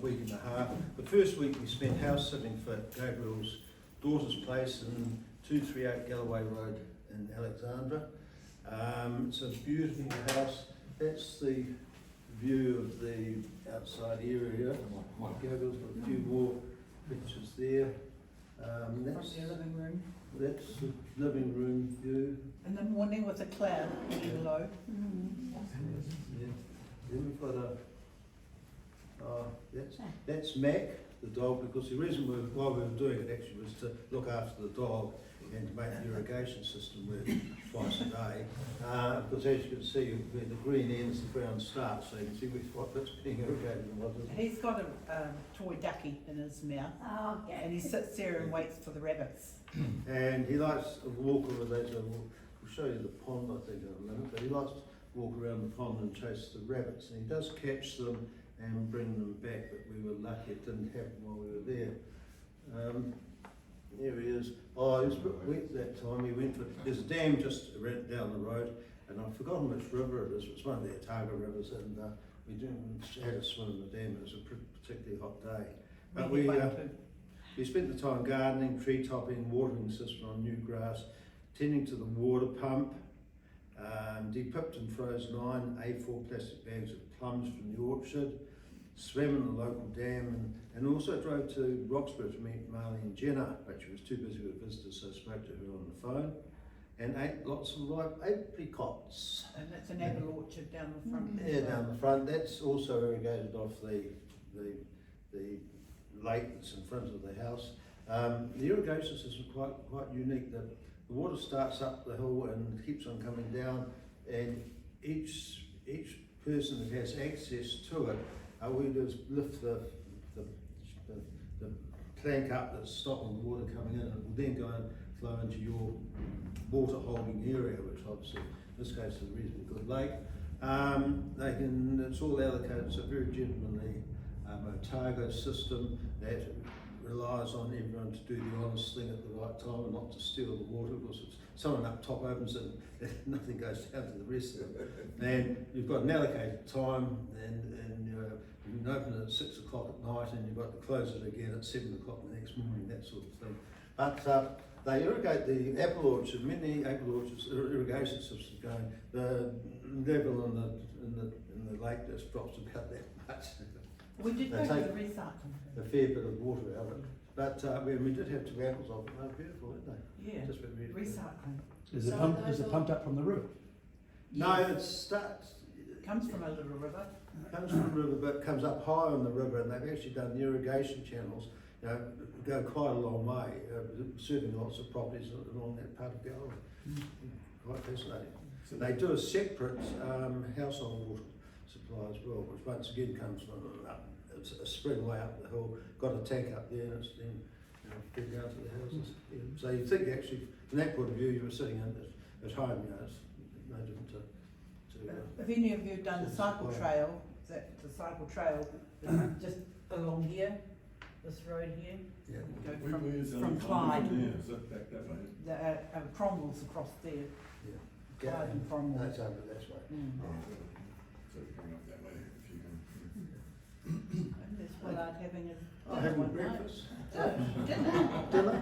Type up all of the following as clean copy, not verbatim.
week and a half. The first week we spent house sitting for Gabriel's daughter's place in 238 Galloway Road in Alexandra. It's a beautiful house. That's the view of the outside area. Gabriel's got a few more pictures there. That's the living room. That's the living room view. In the morning with a cloud below. Yeah. Then we've got that's Mac, the dog, because the reason why we were doing it actually was to look after the dog and to make the irrigation system work twice a day. Because as you can see, where the green ends, the brown starts, so you can see what bit's being irrigated and what isn't. He's got a toy ducky in his mouth, and he sits there and waits for the rabbits. And he likes to walk around, we'll show you the pond I think in a minute, but he likes to walk around the pond and chase the rabbits, and he does catch them and bring them back, but we were lucky it didn't happen while we were there. There he is. Oh, he was a bit wet that time. He went for, there's a dam just down the road, and I've forgotten which river it is. It's one of the Otago rivers, and we had a swim in the dam. It was a particularly hot day. But we spent the time gardening, tree topping, watering system on new grass, tending to the water pump, depipped and froze 9 A4 plastic bags of plums from the orchard, swam in the local dam, and also drove to Roxburgh to meet Marlene Jenner, but she was too busy with visitors, so I spoke to her on the phone, and ate lots of ripe apricots. And that's an apple orchard down the front. Yeah, down the front. That's also irrigated off the lake that's in front of the house. The irrigation system is quite unique. The water starts up the hill and keeps on coming down, and each person that has access to it, we just lift the plank up that's stopping the water coming in, and it will then go and flow into your water holding area, which obviously in this case is a reasonably good lake. It's all allocated. It's a very gentlemanly Otago system that relies on everyone to do the honest thing at the right time and not to steal the water, because if someone up top opens it, nothing goes down to the rest of it. And you've got an allocated time, and you can open it at 6 o'clock at night, and you've got to close it again at 7 o'clock the next morning, that sort of thing. But they irrigate the apple orchard. Many apple orchards, irrigation systems going. The level in the lake just drops about that much. We did go to the recycling. A fair bit of water out of it. But we did have 2 apples of them. They were beautiful, weren't they? Yeah, just recycling. Is it pumped up from the river? No, it starts. Comes from a little river. Comes from the river, but comes up high on the river, and they've actually done the irrigation channels, go quite a long way, serving lots of properties along that part of Galloway. Quite fascinating. So they do a separate household water supply as well, which once again comes from it's a spring way up the hill, got a tank up there, and it's then fed down to the houses. Yeah. So you think actually, from that point of view, you were sitting at home, it's no different to have any of you done the cycle trail? The cycle trail is just along here, this road here. Yeah. Go from Clyde. Yeah, is that back that way? The Cromwell's across there. Yeah. Clyde and Cromwell. That's over that way. So coming up that way if you can. And there's Willard having his Having breakfast. dinner.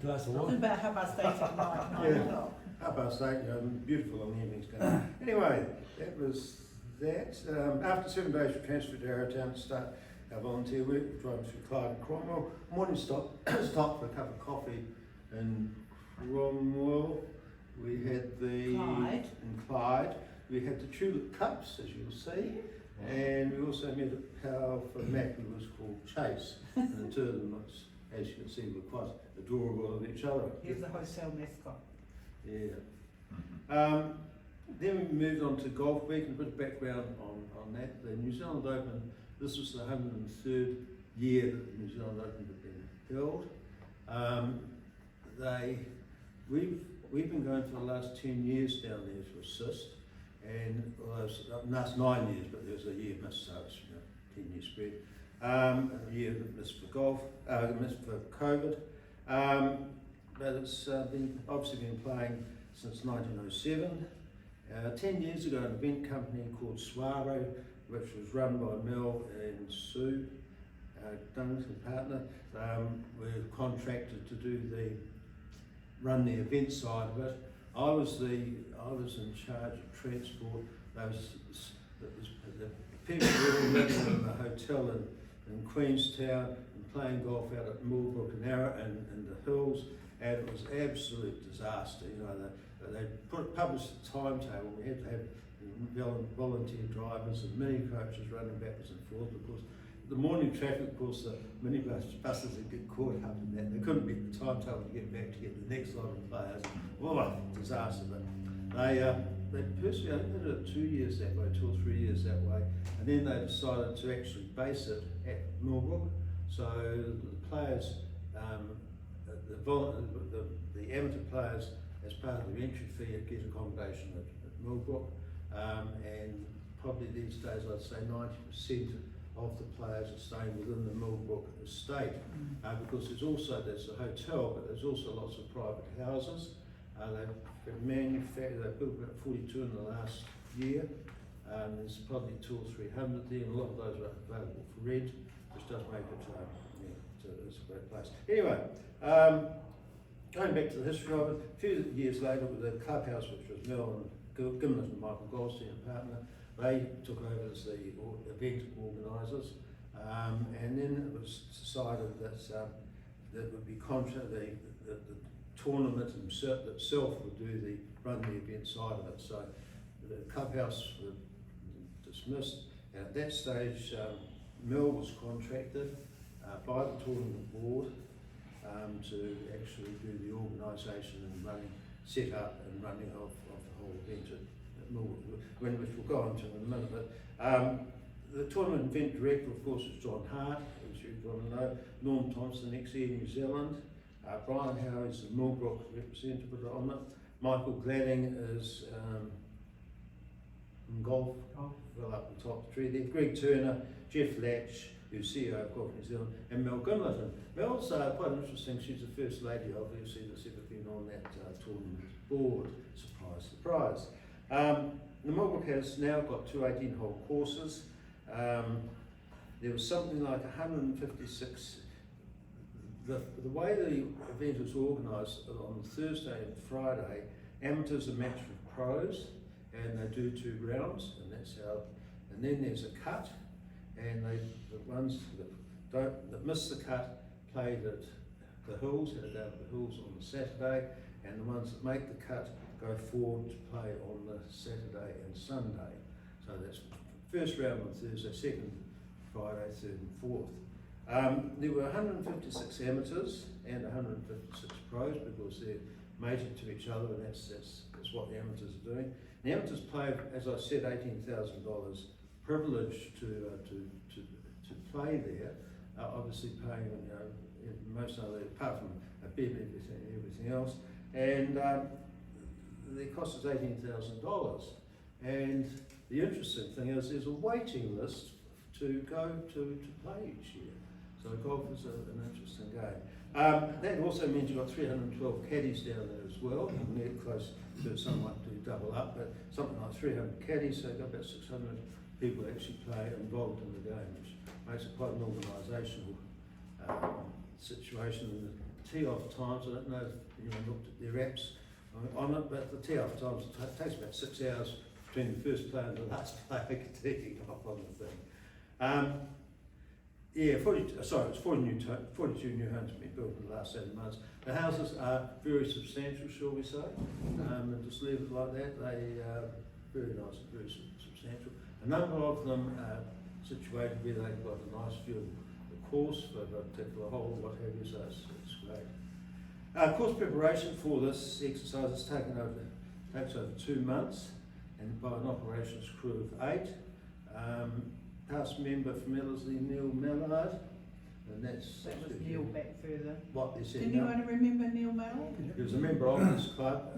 Glass of It's wine. about 8:30 at night, 9 o'clock. Up our state, beautiful on the evenings going. Anyway, that was that. After 7 days, we transferred to Arrowtown to start our volunteer work, driving through Clyde and Cromwell. Morning stop for a cup of coffee in Cromwell. We had in Clyde. We had the tulip cups, as you'll see, and we also met a pal from Mac who was called Chase. And the two of them, as you can see, were quite adorable of each other. Here's the hotel mascot. Yeah. Then we moved on to Golf Week, and a bit of background on that. The New Zealand Open, this was the 103rd year that the New Zealand Open had been held. We've been going for the last 10 years down there to assist, and last 9 years, but there was a year missed, so it's 10 years spread. A year missed for golf, missed for COVID. But it's obviously been playing since 1907. 10 years ago, an event company called Suaro, which was run by Mel and Sue, Douglas and partner, were contracted to run the event side of it. I was in charge of transport. The people were all living in the hotel in Queenstown and playing golf out at Millbrook and the hills, and it was absolute disaster. You know, they published the timetable. We had to have volunteer drivers and mini coaches running backwards and forth, because the morning traffic, of course, the buses would get caught up in that. They couldn't beat the timetable to get back to get the next lot of players. Oh, disaster. But they personally, I think they did it 2 years that way, 2 or 3 years that way, and then they decided to actually base it at Millbrook. So the players, the amateur players, as part of their entry fee, get accommodation at Millbrook, and probably these days I'd say 90% of the players are staying within the Millbrook estate, because there's a hotel, but there's also lots of private houses. They've built about 42 in the last year. There's probably 200 or 300 there, and a lot of those are available for rent, which does make it, it's a great place. Anyway, going back to the history of it, a few years later with the clubhouse, which was Mel and Gimlet and Michael Goldstein and partner, they took over as the event organisers, and then it was decided that that would be the tournament itself would run the event side of it. So the clubhouse was dismissed, and at that stage Mel was contracted by the tournament board to actually do the organisation and set up and running of the whole event at Millbrook, which we'll go on to in a minute. But the tournament event director, of course, is John Hart, as you probably know. Norm Thompson, ex-Air New Zealand. Brian Howe is the Millbrook representative on it. Michael Gladding is in golf, well up the top tree there. Greg Turner, Jeff Latch, who's CEO of Golf New Zealand, and Mel Gimlet. Mel's quite interesting. She's the first lady, obviously, that's ever been on that tournament board. Surprise, surprise. The Millbrook has now got two 18-hole courses. There was something like 156. The way the event is organised, on Thursday and Friday, amateurs are matched with pros, and they do 2 rounds, and that's how. And then there's a cut, and the ones that miss the cut played at the hills, headed down to the hills on the Saturday, and the ones that make the cut go forward to play on the Saturday and Sunday. So that's first round on Thursday, second Friday, third and fourth. There were 156 amateurs and 156 pros, because they're mated to each other, and that's what the amateurs are doing. The amateurs pay, as I said, $18,000 privilege to play there. Obviously paying most of it, apart from a bed and everything else, and the cost is $18,000. And the interesting thing is there's a waiting list to go to play each year. So golf is an interesting game. That also means you've got 312 caddies down there as well, and they're close to somewhat to double up, but something like 300 caddies, so you've got about 600 people actually involved in the game, which makes it quite an organisational situation. And the tee-off times, I don't know if anyone looked at their apps on it, but the tee-off times, it takes about 6 hours between the first player and the last player teeing off on the thing. It's 42 new homes have been built in the last 7 months. The houses are very substantial, shall we say, and just leave it like that. They are very nice and very substantial. A number of them are situated where they've got a nice view of the course for a particular hole, what have you, so it's great. Course preparation for this exercise takes over 2 months, and by an operations crew of 8. Past member from Ellerslie, Neil Mallard, and that was Neil back further. What they said. Did anyone remember Neil Mallard? He was a member of this club.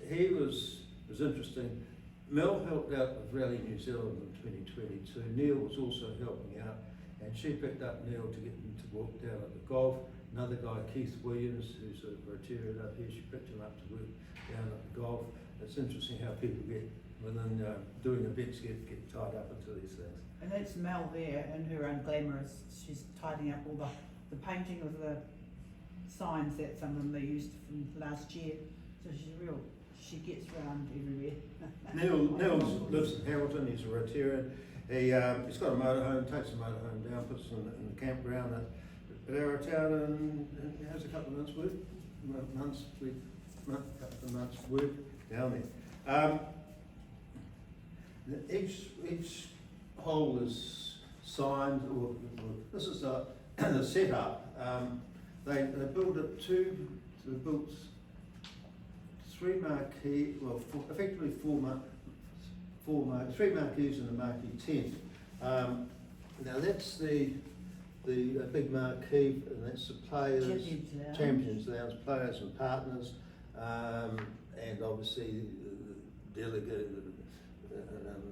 He was interesting. Mel helped out with Rally New Zealand in 2022. Neil was also helping out, and she picked up Neil to get him to walk down at the golf. Another guy, Keith Williams, who's a Rotarian up here, she picked him up to work down at the golf. It's interesting how people get within doing events get tied up into these things. And that's Mel there in her unglamorous, she's tidying up all the painting of the signs that some of them they used from last year. So she gets round everywhere. Neil lives in Hamilton, he's a Rotarian. He's got a motorhome, takes the motorhome down, puts it in the campground at Arrowtown and has a couple of months work down there. Each hole is signed, or this is the setup. They built they built three marquee, effectively three marquees and a marquee tent. Now that's the big marquee, and that's the players, Champions Lounge, players and partners, and obviously delegate,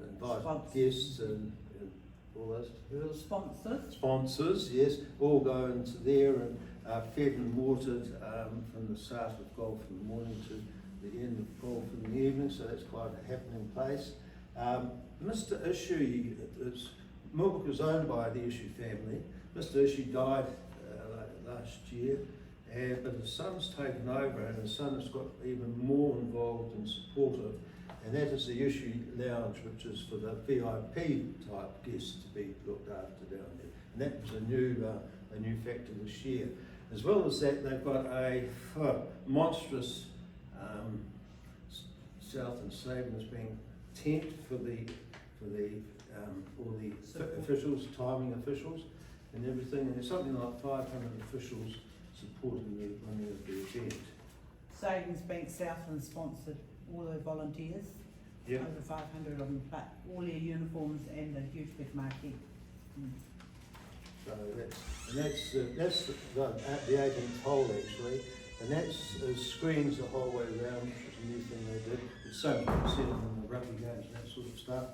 invited guests and all those. Sponsors, yes, all go into there and fed and watered from the start of golf in the morning to the end of golf in the evening, so that's quite a happening place. Mr. Ishii, Millbrook is owned by the Ishii family. Mr. Ishii died last year, but his son's taken over, and his son has got even more involved and supportive, and that is the Ishii Lounge, which is for the VIP type guests to be looked after down there. And that was a new factor this year. As well as that, they've got a monstrous South and Savings Bank tent for all the officials, timing officials, and everything. And there's something like 500 officials supporting the running of the event. Savings Bank Southland sponsored all the volunteers. Yep. Over 500 of them, all their uniforms and a huge big marquee. So that's the 18th hole actually, and that's screens the whole way around, which is a new thing they did. It's so much set in the rugby games and that sort of stuff.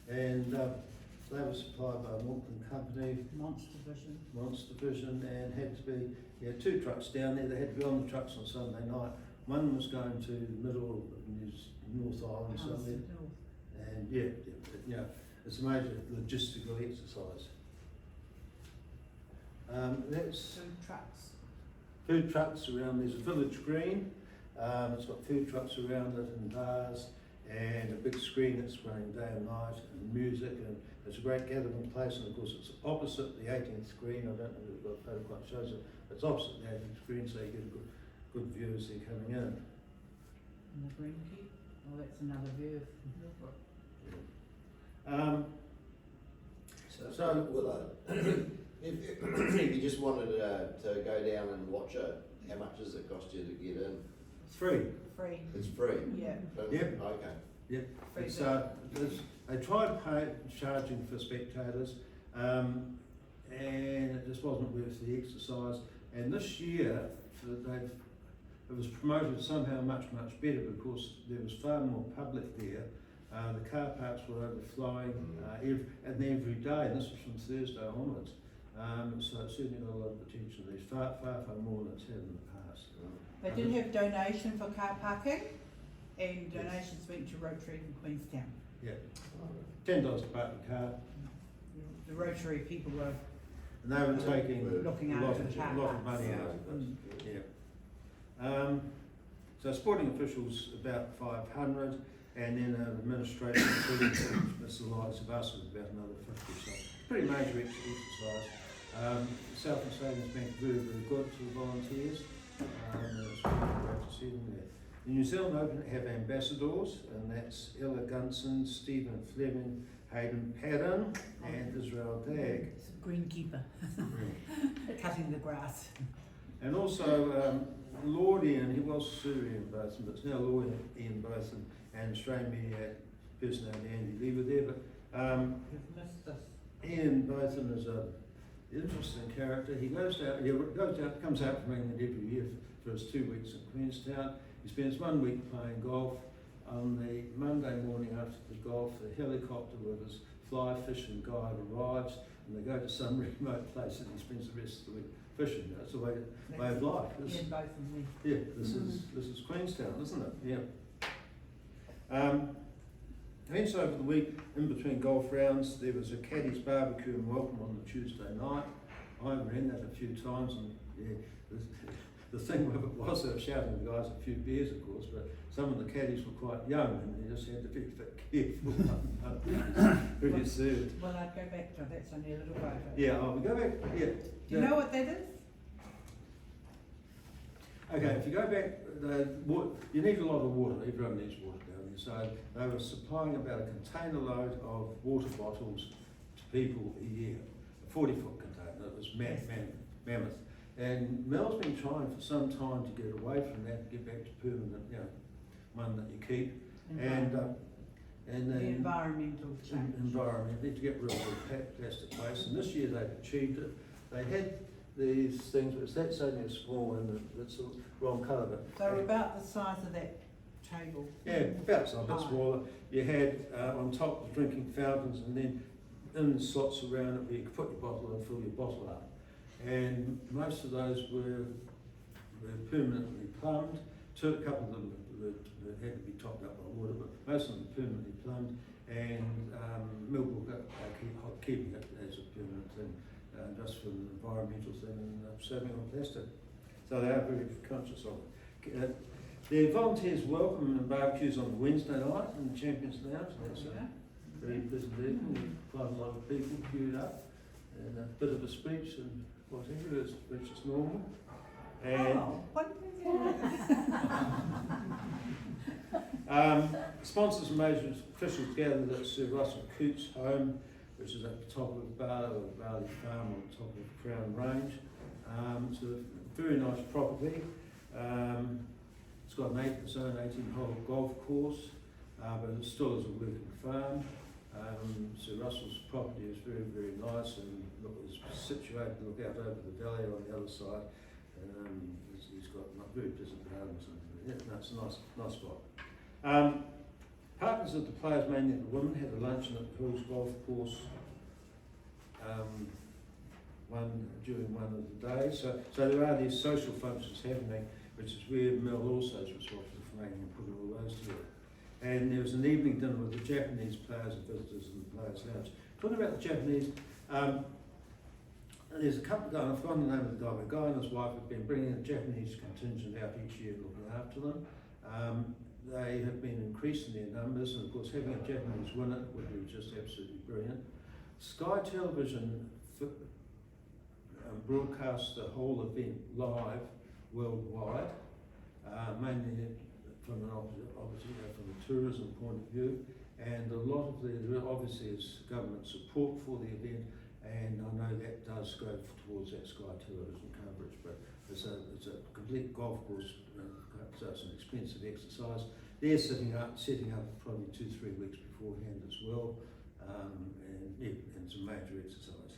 And they were supplied by a Auckland company, Monster Vision, and had to be, two trucks down there. They had to be on the trucks on Sunday night. One was going to the middle of North Island somewhere, and it's a major logistical exercise. That's food trucks around. There's a village green. It's got food trucks around it and bars, and a big screen that's running day and night, and music, and it's a great gathering place. And of course, it's opposite the 18th green. I don't know if the photo quite shows it. It's opposite the 18th green, so you get a good view as they're coming in. And the green key. Oh, that's another view. So Willard, if you just wanted to go down and watch it, how much does it cost you to get in? It's free. It's free? Yeah. Yep. Okay. Yep. They tried charging for spectators, and it just wasn't worth the exercise. And this year, it was promoted somehow much better, because there was far more public there. The car parks were overflowing every day, and this was from Thursday onwards. So it certainly got a lot of attention. There's far more than it's had in the past. They did have donation for car parking, and donations went to Rotary in Queenstown. Yeah, $10 to park the car. The Rotary people were, and they were taking looking a lot after the car of parks. money out of it. Yeah. So sporting officials about 500, and then an administration including miscellaneous of us was about another 50. So pretty major exercise. South and Savings Bank very good to the volunteers. It's great to see them there. The New Zealand Open have ambassadors, and that's Ella Gunson, Stephen Fleming, Hayden Padden, and Israel Dagg. It's a greenkeeper, cutting the grass. And also Lord Ian, he was Sir Ian Botham, but it's now Lord Ian Botham, and Australian media personality Andy Lee were there. But You've missed us. Ian Botham is an interesting character. He comes out from England every year for his 2 weeks in Queenstown. He spends 1 week playing golf. On the Monday morning after the golf, the helicopter with his fly fishing guide arrives, and they go to some remote place, and he spends the rest of the week fishing. That's the way of life. This is Queenstown, isn't it? Yeah. Events over the week, in between golf rounds, there was a caddies barbecue and welcome on the Tuesday night. I ran that a few times, and yeah, the thing with it was they were shouting the guys a few beers, of course, but some of the caddies were quite young, and they just had to be a bit careful who you served. Well, I'd go back to, that's only a little way. Yeah, we go back, yeah. Do you know what that is? Okay, if you go back, you need a lot of water, everyone needs water down there, so they were supplying about a container load of water bottles to people a year, a 40-foot container, it was mammoth. And Mel's been trying for some time to get away from that, get back to permanent, one that you keep. And the then environmental change. Environment, need to get rid of the plastic waste, and this year they've achieved it. They had these things, but that's only a small one, that's the wrong colour. But They're about the size of that table. yeah, about a bit smaller. You had on top the drinking fountains, and then in the slots around it where you could put your bottle and fill your bottle up. And most of those were permanently plumbed. A couple of them that had to be topped up by water, but most of them permanently plumbed. And Millbrook are keeping it as a permanent thing, just for the environmental thing and saving on plastic. So they are very conscious of it. The volunteers welcome and barbecues on Wednesday night in the Champions Lounge. That's very pleasant evening. Quite a lot of people queued up, and a bit of a speech and whatever, which is normal. And sponsors and major officials gathered at Sir Russell Coote's home, which is at the top of Barley Farm on top of Crown Range. It's a very nice property. It's got its own 18-hole golf course, but it still is a working farm. Sir Russell's property is very, very nice, and is situated to look out over the valley on the other side. He's got very pleasant gardens, and it's a nice spot. Partners of the players, mainly the women, had a luncheon at the Hills Golf Course during one of the days. So there are these social functions happening, which is where Mel also is responsible for making and putting all those together. And there was an evening dinner with the Japanese players and visitors in the Players' Lounge. Talking about the Japanese, there's a couple of guys, I've forgotten the name of the guy, but a guy and his wife have been bringing a Japanese contingent out each year looking after them. They have been increasing their numbers, and of course having a Japanese win it would be just absolutely brilliant. Sky Television broadcast the whole event live worldwide, mainly from the tourism point of view, and a lot of there obviously is government support for the event, and I know that does go towards that Sky Television coverage, but it's a complete golf course, so it's an expensive exercise. They're setting up probably 2-3 weeks beforehand as well, and it's a major exercise.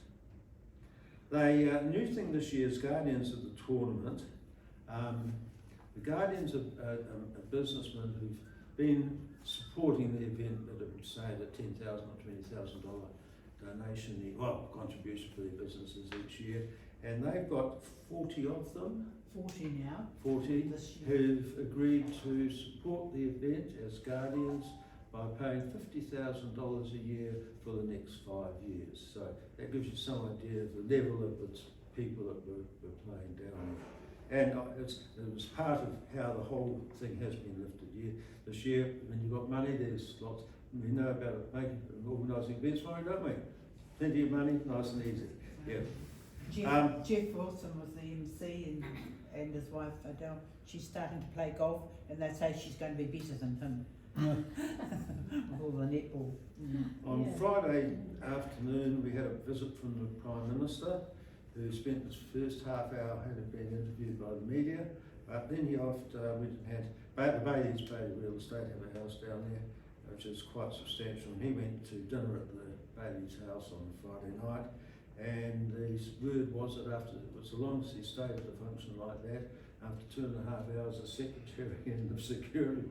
The new thing this year is Guardians of the Tournament. The Guardians are a businessman who've been supporting the event at say at $10,000 or $20,000 donation, contribution for their businesses each year, and they've got 40 of them. 40 now. 40 this year. who've agreed to support the event as Guardians by paying $50,000 a year for the next 5 years. So that gives you some idea of the level of the people that we're playing down with. And it was part of how the whole thing has been lifted this year. When you've got money, there's lots. We know about it, making and organising events for it, don't we? Plenty of money, nice and easy. Yeah. Jeff Wilson was the MC, and his wife Adele. She's starting to play golf, and they say she's going to be better than him. With all the netball. On Friday afternoon, we had a visit from the Prime Minister, who spent his first half hour having been interviewed by the media. But then we had the Baileys Real Estate have a house down there, which is quite substantial. And he went to dinner at the Baileys house on Friday night. And his word was that after, it was the longest he stayed at a function like that, after 2.5 hours, the secretary and the security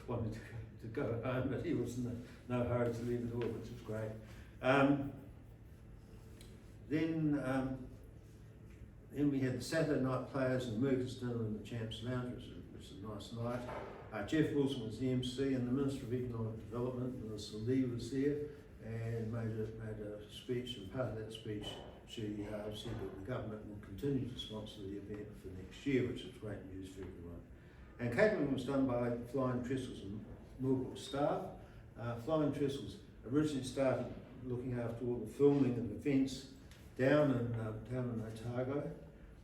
wanted to go home, but he was in no hurry to leave at all, which was great. Then we had the Saturday night players and workers dinner in the Champs Lounge, which was which is a nice night. Jeff Wilson was the MC, and the Minister of Economic Development, Minister Lee, was there and made a speech, and part of that speech she said that the government will continue to sponsor the event for next year, which is great news for everyone. And catering was done by Flying Trestles and Millbrook staff. Flying Trestles originally started looking after all the filming and events down in Otago,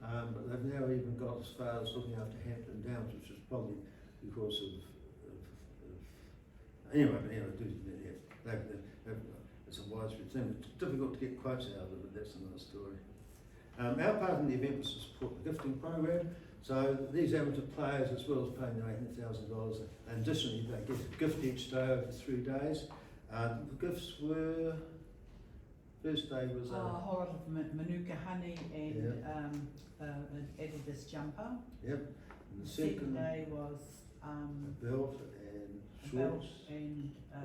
but they've now even got as far as looking after Hampton Downs, which is probably because of anyway, it's a widespread thing. It's difficult to get quotes out of it, but that's another story. Our part in the event was to support the gifting program. So these amateur players, as well as paying their $18,000, and additionally they get a gift each day over 3 days. The gifts were, first day was a whole lot of Manuka honey and an Adidas jumper. Yep. And the second day was a belt and a belt and a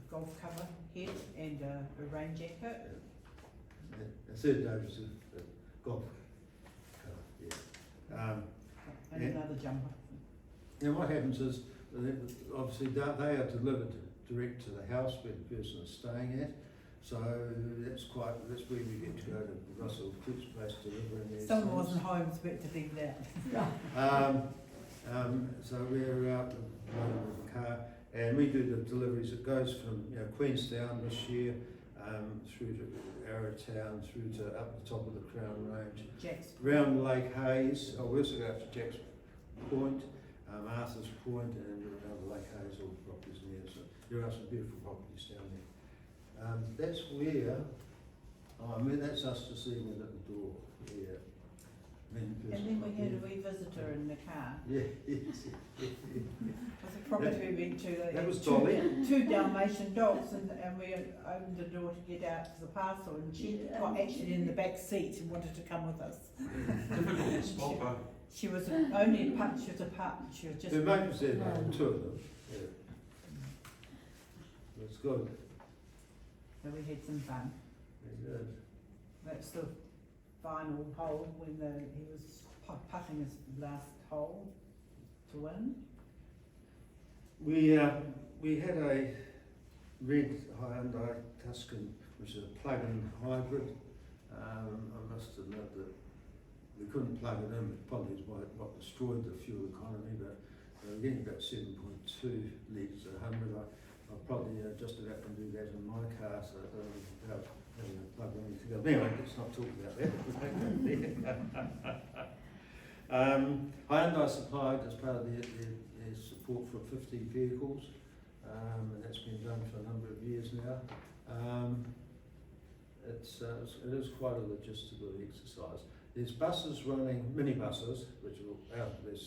golf cover head and a rain jacket. Yeah. The third day was a golf cover, yeah. And another jumper. And what happens is, obviously they are delivered direct to the house where the person is staying at. So that's where we get to go to Russell Cook's place delivering these. Someone wasn't home, expect to be there. So we're out with the car, and we do the deliveries. It goes from Queenstown this year through to Arrowtown, through to up the top of the Crown Range, round Lake Hayes. We also go up to Jack's Point, Arthur's Point, and around Lake Hayes, all the properties near. So there are some beautiful properties down there. That's where, that's us just seeing it at the door. Yeah. And then we had a wee visitor in the car. Yeah. It was a property we went to. That was Dolly. Two Dalmatian dogs, and we opened the door to get out to the parcel, and she got actually in the back seat and wanted to come with us. Difficult to spot her. She was only a pup. She was a pup. She was just. The mate was there, two of them. Yeah. That's good. So we had some fun. Very good. That's the final hole when he was putting his last hole to win. We had a red Hyundai Tuscan, which is a plug-in hybrid. I must admit that we couldn't plug it in, but probably is what destroyed the fuel economy, but we're getting about 7.2 litres a 100. I'll probably just about can do that in my car, so without having a plug or anything else. Anyway, let's not talk about that. Hyundai supplied as part of their support for 50 vehicles, and that's been done for a number of years now. It is quite a logistical exercise. There's buses running, minibuses, which are out of this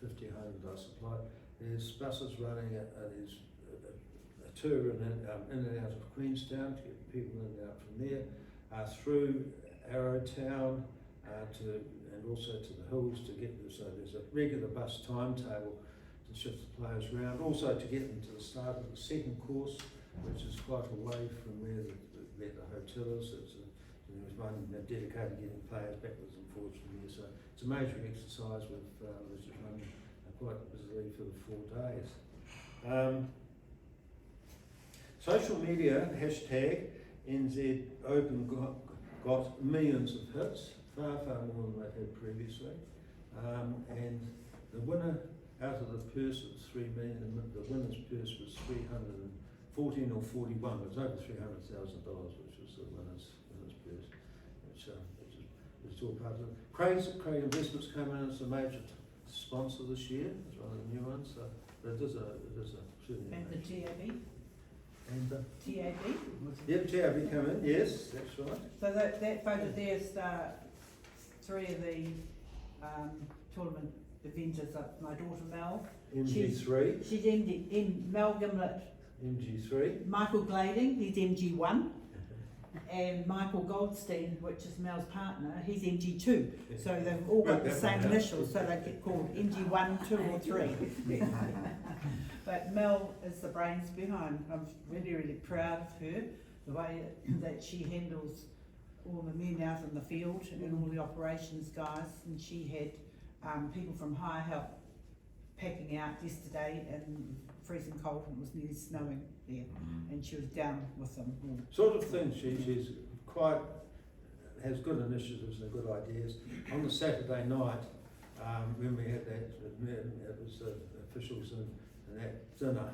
50 Hyundai supply. There's buses running there's a tour in and out of Queenstown to get people in and out from there, through Arrowtown and also to the hills to get there. So there's a regular bus timetable to shift the players around. Also to get them to the start of the second course, which is quite away from where the hotel is. There's one dedicated getting players backwards and forwards from here. So it's a major exercise which is run quite busily for the 4 days. Social media, hashtag NZ Open got millions of hits, far more than they had previously. And the winner out of the purse of 3 million, the winner's purse was 314 or 41, it was over $300,000, which was the winner's purse, which is all part of it. Craig Investments came in as a major sponsor this year, as one of the new ones, so but it is a certainly. And the TAB? And TAB? Yep, TAB came in, yes, that's right. So that photo there's 3 of the tournament eventers. My daughter Mel. MG3. She's Mel Gimlet. MG3. Michael Glading, he's MG1. And Michael Goldstein, which is Mel's partner, he's MG2. So they've all got the same initials, so they get called MG1, 2 or 3. But Mel is the brains behind. I'm really, really proud of her, the way that she handles all the men out in the field and all the operations guys. And she had people from High Help packing out yesterday and freezing cold and it was nearly snowing there, and she was down with them all. Sort of thing, she's quite, has good initiatives and good ideas. On the Saturday night, when we had that, it was officials and that dinner,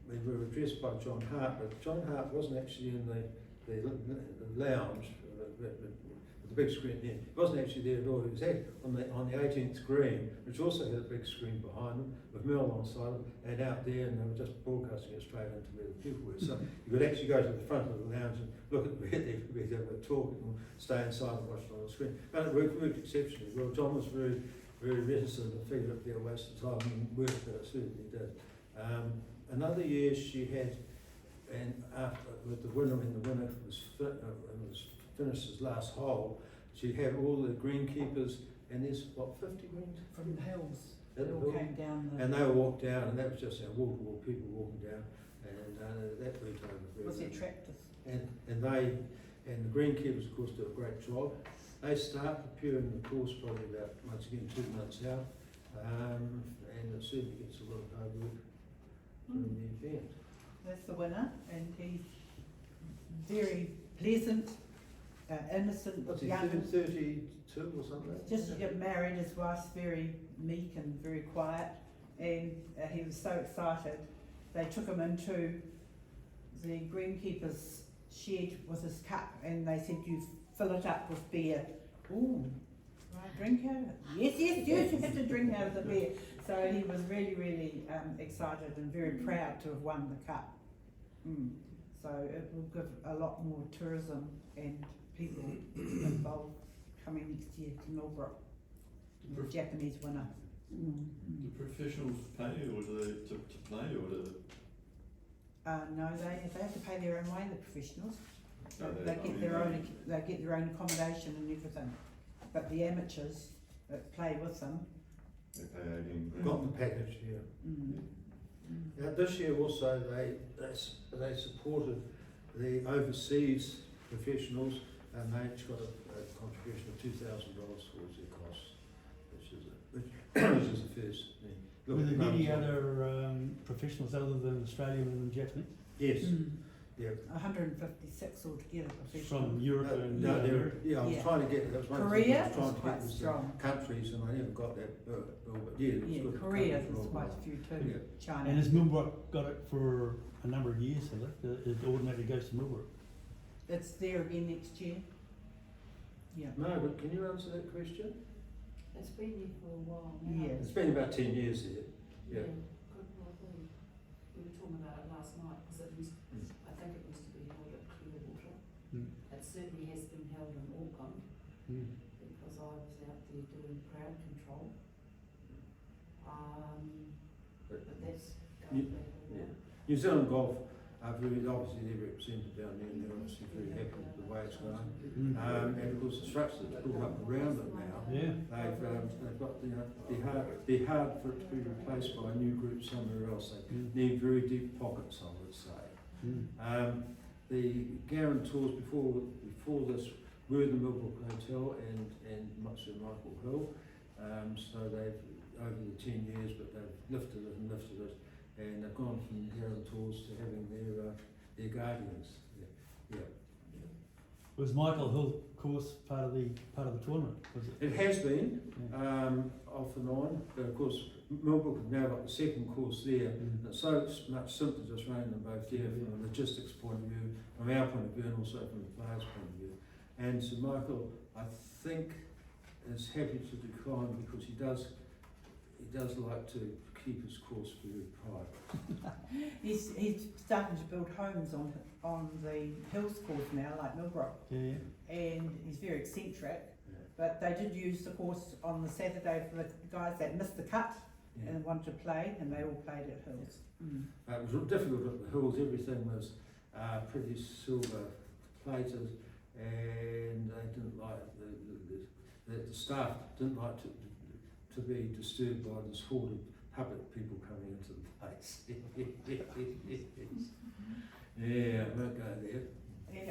we were addressed by John Hart, but John Hart wasn't actually in the lounge, with the big screen there. He wasn't actually there at all. He was on the 18th green, which also had a big screen behind him, with Mel alongside him, and out there, and they were just broadcasting it straight into where the people were. So you could actually go to the front of the lounge and look at where they were talking, or stay inside and watch it on the screen. But it worked exceptionally well. John was very, very reticent to feel it would be a waste of time, and worked, but it certainly did. Another year she had, and after with the winner, when the winner was finished his last hole, she had all the greenkeepers, and there's what, 50 green From the hills, At they the all hill. came down the. and they walked down, and that was just wall-to-wall people walking down, and that worked over very Was well. their tractors? And the greenkeepers, of course, do a great job. They start preparing the course probably about, once again, 2 months out, and it certainly gets a lot of hard work during the event. That's the winner, and he's very pleasant, innocent, What's he, young. 32 or something? Just got married, his wife's very meek and very quiet, and he was so excited. They took him into the greenkeeper's shed with his cup, and they said, "You fill it up with beer." Ooh, right, drink out of it. Yes, you have to drink out of the beer. So he was really, really excited and very proud to have won the cup. So it will give a lot more tourism and people involved coming next year to Millbrook, the Japanese winner. Do professionals pay, or do they to play, or do No, they have to pay their own way, the professionals. Oh, They I get mean, their own accommodation and everything. But the amateurs that play with them. they pay 18 grand? Got the package, yeah. Now, this year also they supported the overseas professionals, and they each got a contribution of $2,000 towards their costs, which is a first. Were there many other professionals other than Australian and Japanese? Yes. Yeah. 156 altogether professionals. From Europe and I Yeah. was trying to get, that was one of the Korea things I was was trying quite to get strong. was countries, and I never got that bill, but yeah, it was Yeah, good. Korea Countries there's were quite all a few too. Yeah. China. And has Millbrook got it for a number of years, has it? It automatically goes to Millbrook. It's there again next year. Yeah. Margaret, can you answer that question? It's been there for a while now. Yeah. It's been about 10 years there. Yeah. Could well be. We were talking about it last night, because it used, I think it used to be held at Clearwater. It certainly has been held in Auckland, because I was out there doing crowd control. But that's going back a while. New Zealand Golf are very, obviously they're represented down there, and they're obviously very happy with the way it's going. And of course the structure that's built up around it now, Yeah. they've got, be hard for it to be replaced by a new group somewhere else. They need very deep pockets, I would say. The guarantors before this were the Millbrook Hotel and Sir Michael Hill. So they've, over the 10 years, but they've lifted it, and they've gone from guarantors to having their guardians. Yeah. Was Michael Hill course part of the tournament? Was it? It has been, off and on, but of course Millbrook have now got the second course there. It's so much simpler just running them both there from a logistics point of view, from our point of view, and also from the players' point of view. And Sir Michael, I think, is happy to decline because he does like to keep his course very private. He's starting to build homes on the hills course now, like Millbrook. Yeah. And he's very eccentric. Yeah. But they did use the course on the Saturday for the guys that missed the cut and wanted to play, and they all played at Hills. It was difficult at the Hills. Everything was pretty silver plated, and they didn't like the staff didn't like to be disturbed by this horde of puppet people coming into the place. Yeah, I won't go there.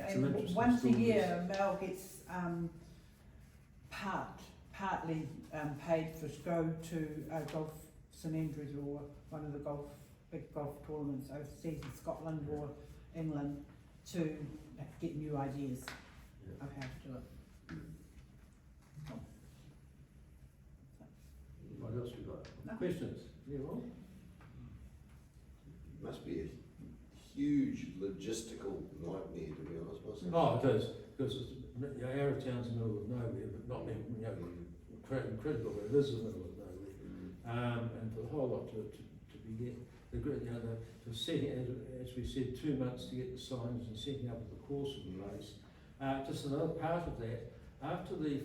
Some And interesting once a stories. year, Mel gets partly paid for to go to golf St Andrews or one of the big golf tournaments overseas in Scotland or England to get new ideas of how to do it. What else we got? No. Questions? Yeah, well? Must be a huge logistical nightmare, to be honest, mustn't it? Oh, it is, because it's, you know, our town's in the middle of nowhere, but not, you know, incredible, but it is in the middle of nowhere. And for the whole lot to be the you know, to setting, as we said, 2 months to get the signs and setting up the course in place. Just another part of that, after the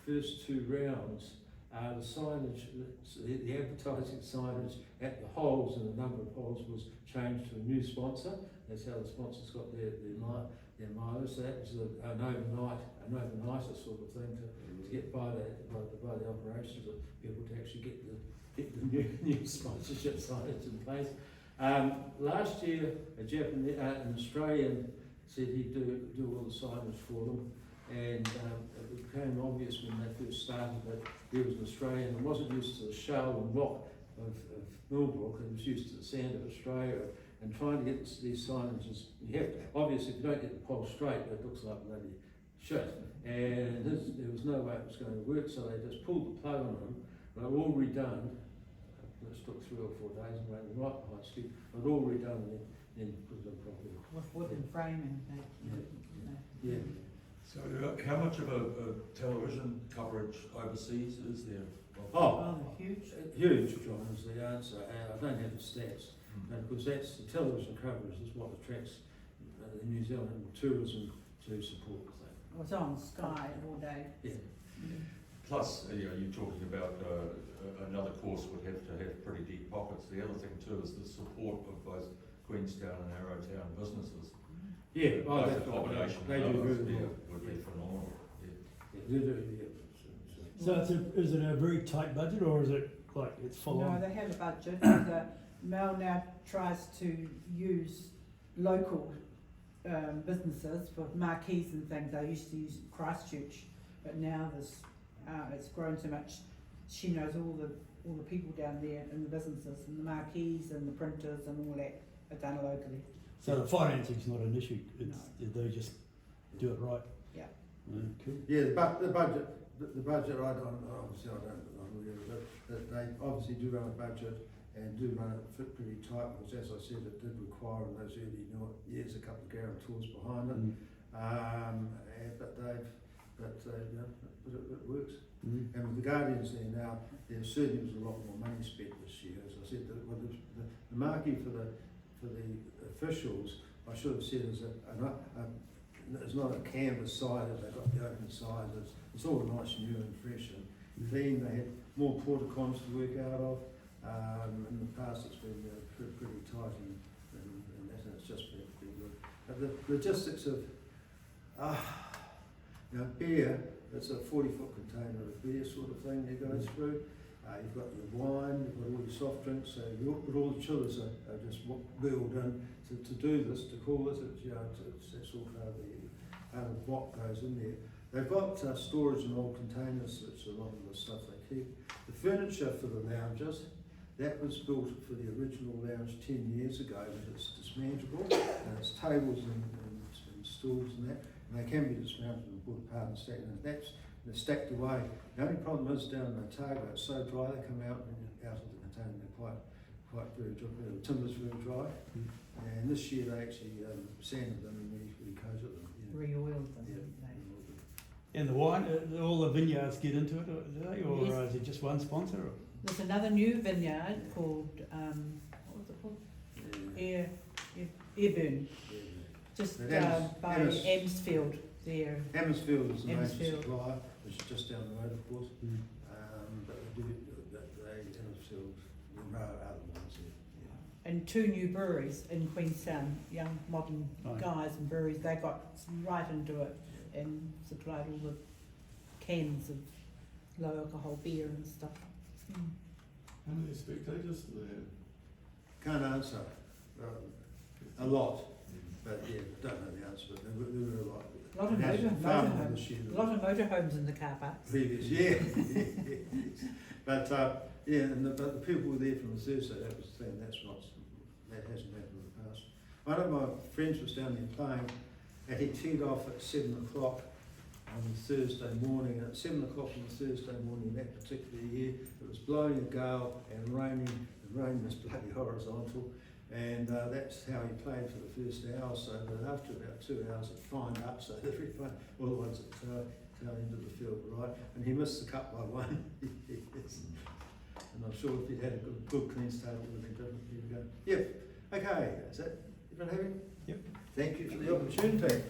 first 2 rounds, the signage, the advertising signage at the holes and the number of holes was changed to a new sponsor. That's how the sponsors got their mileage. So that was an overnighter sort of thing to get by the operations of people to actually get the new sponsorship signage in place. Last year, an Australian said he'd do all the signage for them. And it became obvious when they first started that he was an Australian and wasn't used to the shell and rock of Millbrook, and was used to the sand of Australia. And trying to get these signages, you have to, obviously if you don't get the pole straight, it looks like bloody shit. And there was no way it was going to work, so they just pulled the plug on them. They were all redone. This took 3 or 4 days and ran right behind Steve. They were all redone and then put them properly. With wooden framing. Yeah. So how much of a television coverage overseas is there? Oh, huge. Huge, John, is the answer. I don't have the stats, because that's the television coverage is what attracts the New Zealand tourism to support the thing. It was on Sky all day. Yeah. Plus, you know, you're talking about another course would have to have pretty deep pockets. The other thing too is the support of both Queenstown and Arrowtown businesses. Yeah, Both accommodation they and do others, very yeah, well. would be phenomenal. Yeah. Yeah, they do, yeah. So is it a very tight budget, or is it like it's full No, on? they have a budget. Mel now tries to use local businesses for marquees and things. I used to use Christchurch, but now it's grown so much. She knows all the people down there and the businesses and the marquees and the printers and all that are done locally. So the financing's not an issue. They just do it right. Yeah. Cool. Yeah, the budget, I don't, obviously I don't know, but they obviously do run a budget and do run it pretty tight, because as I said, it did require in those early years a couple of guarantors behind it. But it works. And with the Guardians there now, there certainly was a lot more money spent this year. As I said, the marquee for the officials, I should have said, it's not a canvas side as they got the open side. It's all nice, new and fresh and clean. They had more porticons to work out of. In the past, it's been pretty tight and that, and it's just been pretty good. But the logistics of beer, it's a 40-foot container of beer sort of thing that goes through. You've got your wine, you've got all your soft drinks, so but all the chillers are just wheeled in to do this, to cool it. That's all part of what goes in there. They've got storage in old containers, which a lot of the stuff they keep. The furniture for the lounges, that was built for the original lounge 10 years ago, but it's dismantleable. It's tables and stools and that, and they can be dismantled and put apart and stacked, and they're stacked away. The only problem is down in Otago, it's so dry, they come out of the container, they're quite very dry, the timber's very dry. And this year they actually sanded them and recoated them. Re-oiled them. Yeah. And the wine, all the vineyards get into it, do they, or Yes. is it just one sponsor? Or? There's another new vineyard called, what was it called? Airburn, just by Amsfield there. Amsfield is the major Amsfield. supplier, which is just down the road, of course. But Amsfield, there are other ones here. And 2 new breweries in Queenstown, young modern Right. guys and breweries. They got right into it and supplied all the cans of low alcohol beer and stuff. How many spectators do they have? Can't answer. A lot. But yeah, don't know the answer, but there were a lot. A lot of Farming this year. motorhomes in the car parks. Previous year. But, yeah, but the people were there from the Thursday, that was the thing, that hasn't happened in the past. One of my friends was down there playing, and he teed off at 7 o'clock on Thursday morning. At 7 o'clock on Thursday morning that particular year, it was blowing a gale and raining. The rain was bloody horizontal, and that's how he played for the first hour. So that after about 2 hours, it fined up, so everyone, all the ones at the tail end of the field were right, and he missed the cut by one. Yes. And I'm sure if he'd had a good clean start, it would have been different. Here we go. Yep. Okay. Is that everyone happy? Yep. Thank you for the opportunity.